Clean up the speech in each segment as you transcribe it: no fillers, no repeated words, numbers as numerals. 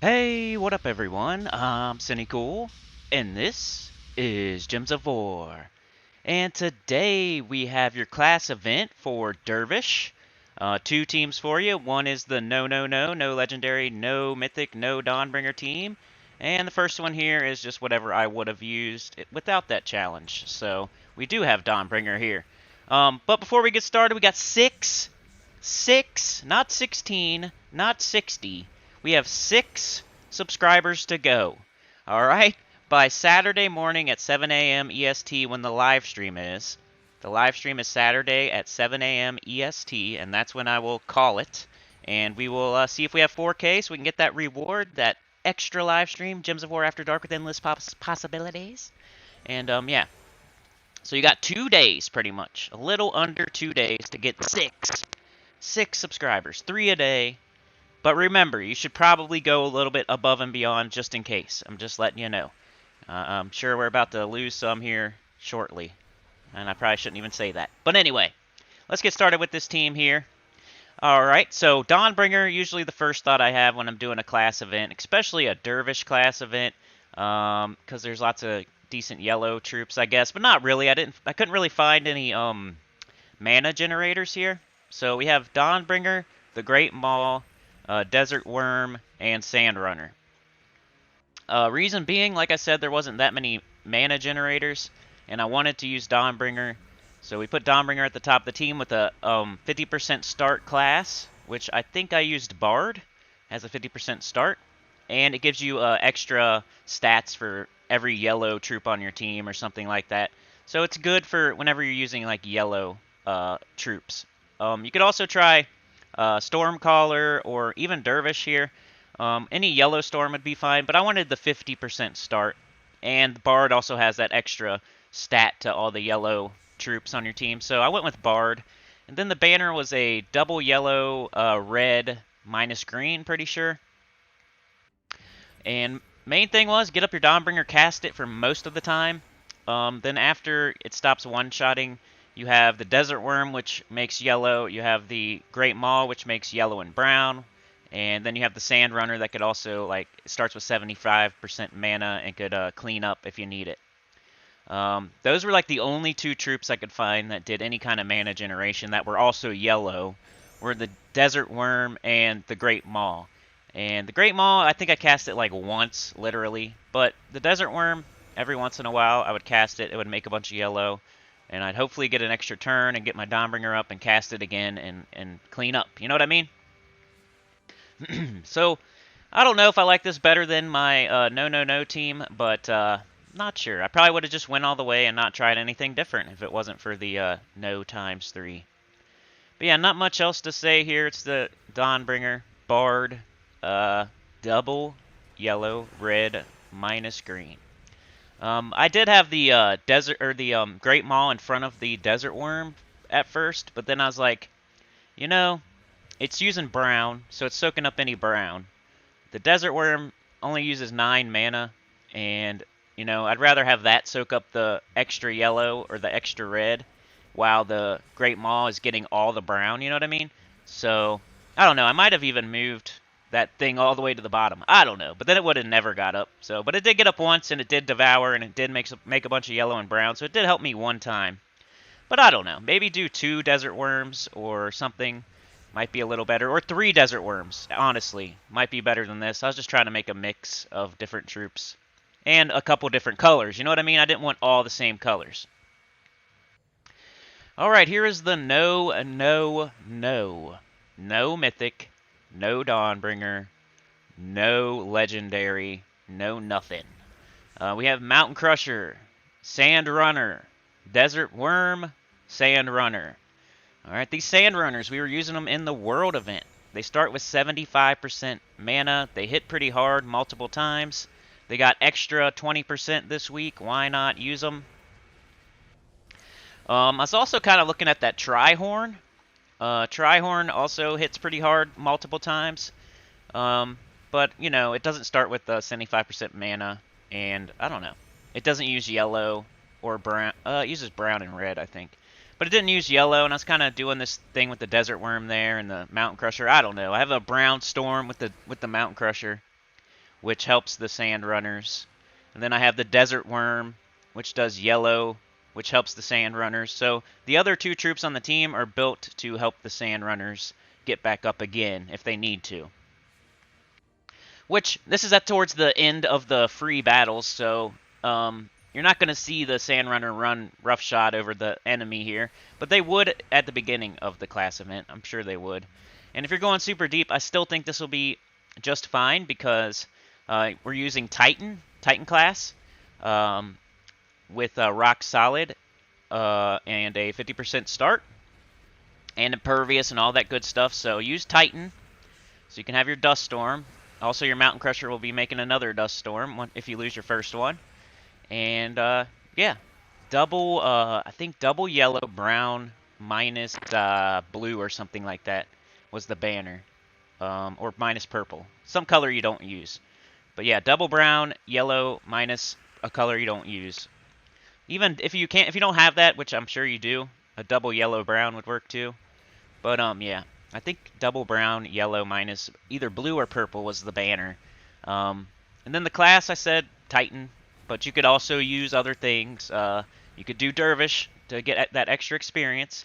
Hey, what up everyone? I'm Sinnycool, and this is Gems of War. And today we have your class event for Dervish. Two teams for you. One is the no legendary, no mythic, no Dawnbringer team. And the first one here is just whatever I would have used without that challenge. So we do have Dawnbringer here. But before we get started, we got six, not 16, not 60. We have 6 subscribers to go. All right? By Saturday morning at 7 a.m. EST when the live stream is. The live stream is Saturday at 7 a.m. EST, and that's when I will call it. And we will see if we have 4K so we can get that reward, that extra live stream, Gems of War After Dark with endless possibilities. And yeah, so you got 2 days pretty much, a little under 2 days to get six subscribers, 3 a day. But remember, you should probably go a little bit above and beyond just in case. I'm just letting you know. I'm sure we're about to lose some here shortly, and I probably shouldn't even say that. But anyway, let's get started with this team here. All right, so Dawnbringer, usually the first thought I have when I'm doing a class event, especially a Dervish class event, because there's lots of decent yellow troops, I guess, but not really. I couldn't really find any mana generators here. So we have Dawnbringer, the Great Maul, Desert Worm, and Sand Runner. Reason being, like I said, there wasn't that many mana generators, and I wanted to use Dawnbringer. So we put Dawnbringer at the top of the team with a 50% start class, which I think I used Bard as a 50% start. And it gives you extra stats for every yellow troop on your team or something like that. So it's good for whenever you're using like yellow troops. You could also try Stormcaller or even Dervish here. Any yellow storm would be fine, but I wanted the 50% start. And Bard also has that extra stat to all the yellow troops on your team, so I went with Bard. And then the banner was a double yellow, red, minus green, pretty sure. And main thing was get up your Dawnbringer, cast it for most of the time. Then after it stops one-shotting, you have the Desert Worm, which makes yellow. You have the Great Maw, which makes yellow and brown. And then you have the Sand Runner that could also, like, it starts with 75% mana and could clean up if you need it. Those were like the only two troops I could find that did any kind of mana generation that were also yellow, were the Desert Worm and the Great Maw. And the Great Maw, I think I cast it like once, literally. But the Desert Worm, every once in a while, I would cast it. It would make a bunch of yellow. And I'd hopefully get an extra turn and get my Dawnbringer up and cast it again and clean up. You know what I mean? So, I don't know if I like this better than my no team, but not sure. I probably would have just went all the way and not tried anything different if it wasn't for the no times 3. But yeah, not much else to say here. It's the Dawnbringer, Bard, double yellow, red, minus green. I did have the desert or the Great Maw in front of the Desert Worm at first, but then I was like, you know, it's using brown, so it's soaking up any brown. The Desert Worm only uses 9 mana, and, you know, I'd rather have that soak up the extra yellow or the extra red, while the Great Maw is getting all the brown, you know what I mean? So, I don't know, I might have even moved that thing all the way to the bottom. I don't know, but then it would have never got up. So, but it did get up once, and it did devour, and it did make a bunch of yellow and brown, so it did help me one time. But I don't know, maybe do 2 Desert Worms or something. Might be a little better. Or 3 Desert Worms, honestly. Might be better than this. I was just trying to make a mix of different troops. And a couple different colors. You know what I mean? I didn't want all the same colors. Alright, here is the no mythic, no Dawnbringer, no legendary, no nothing. We have Mountain Crusher, Sand Runner, Desert Worm, Sand Runner. Alright, these Sand Runners, we were using them in the World event. They start with 75% mana. They hit pretty hard multiple times. They got extra 20% this week. Why not use them? I was also kind of looking at that Trihorn. Trihorn also hits pretty hard multiple times. But, you know, it doesn't start with 75% mana. And, I don't know. It doesn't use yellow or brown. It uses brown and red, I think. But it didn't use yellow, and I was kind of doing this thing with the Desert Worm there and the Mountain Crusher. I don't know. I have a brown storm with the Mountain Crusher. which helps the sand runners. And then I have the desert worm, which does yellow, which helps the sand runners. So the other 2 troops on the team are built to help the sand runners get back up again if they need to. Which, this is towards the end of the free battles, so you're not going to see the sand runner run roughshod over the enemy here. But they would at the beginning of the class event. I'm sure they would. And if you're going super deep, I still think this will be just fine because we're using Titan class, with rock solid and a 50% start and impervious and all that good stuff. So use Titan so you can have your dust storm. Also, your mountain crusher will be making another dust storm if you lose your first one. And yeah, double I think double yellow, brown minus blue or something like that was the banner, or minus purple, some color you don't use. But yeah, double brown, yellow minus a color you don't use. Even if you don't have that, which I'm sure you do, a double yellow brown would work too. But yeah, I think double brown, yellow minus either blue or purple was the banner. And then the class I said Titan, but you could also use other things. You could do Dervish to get that extra experience.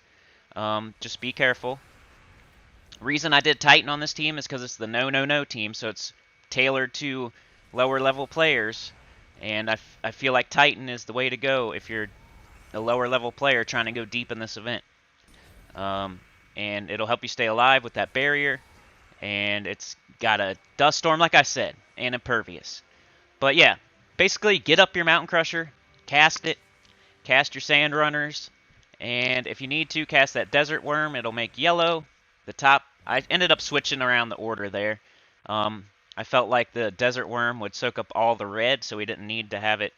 Just be careful. Reason I did Titan on this team is because it's the no team, so it's tailored to lower level players. And I feel like Titan is the way to go if you're a lower level player trying to go deep in this event. And it'll help you stay alive with that barrier. And it's got a dust storm, like I said, and impervious. But yeah, basically get up your mountain crusher, cast it, cast your sand runners, and if you need to, cast that desert worm. It'll make yellow. The top, I ended up switching around the order there. I felt like the desert worm would soak up all the red, so we didn't need to have it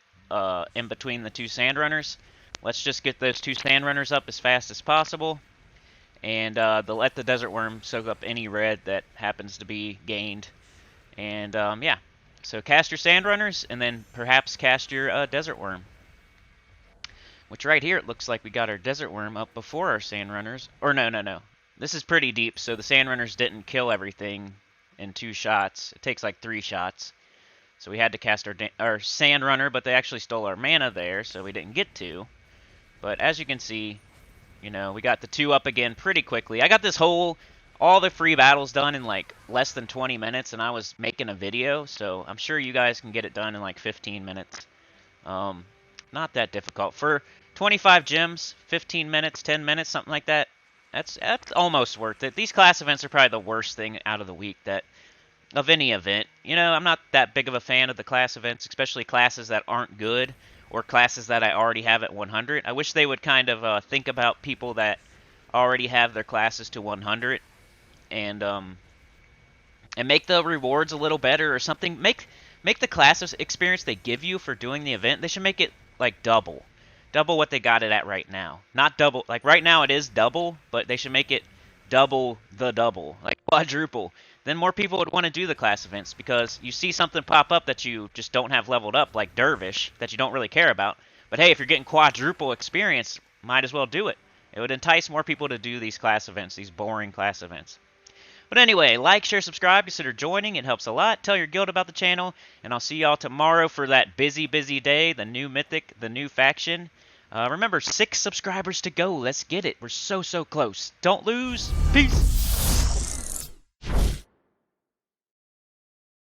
in between the 2 sand runners. Let's just get those 2 sand runners up as fast as possible. And let the desert worm soak up any red that happens to be gained. And yeah, so cast your sand runners and then perhaps cast your desert worm. Which right here it looks like we got our desert worm up before our sand runners. Or no. This is pretty deep, so the sand runners didn't kill everything in 2 shots. It takes like 3 shots. So we had to cast our sand runner, but they actually stole our mana there, so we didn't get to. But as you can see, you know, we got the 2 up again pretty quickly. I got this all the free battles done in like less than 20 minutes, and I was making a video, so I'm sure you guys can get it done in like 15 minutes. Not that difficult. For 25 gems, 15 minutes, 10 minutes, something like that, that's almost worth it. These class events are probably the worst thing out of the week of any event. You know, I'm not that big of a fan of the class events, especially classes that aren't good, or classes that I already have at 100. I wish they would kind of think about people that already have their classes to 100 and make the rewards a little better or something. Make the class experience they give you for doing the event, they should make it like double what they got it at right now. Not double, like right now it is double, but they should make it double the double, like quadruple. Then more people would want to do the class events because you see something pop up that you just don't have leveled up, like Dervish, that you don't really care about. But hey, if you're getting quadruple experience, might as well do it. It would entice more people to do these class events, these boring class events. But anyway, like, share, subscribe, consider joining. It helps a lot. Tell your guild about the channel, and I'll see y'all tomorrow for that busy day, the new Mythic, the new faction. Remember, 6 subscribers to go. Let's get it. We're so close. Don't lose. Peace.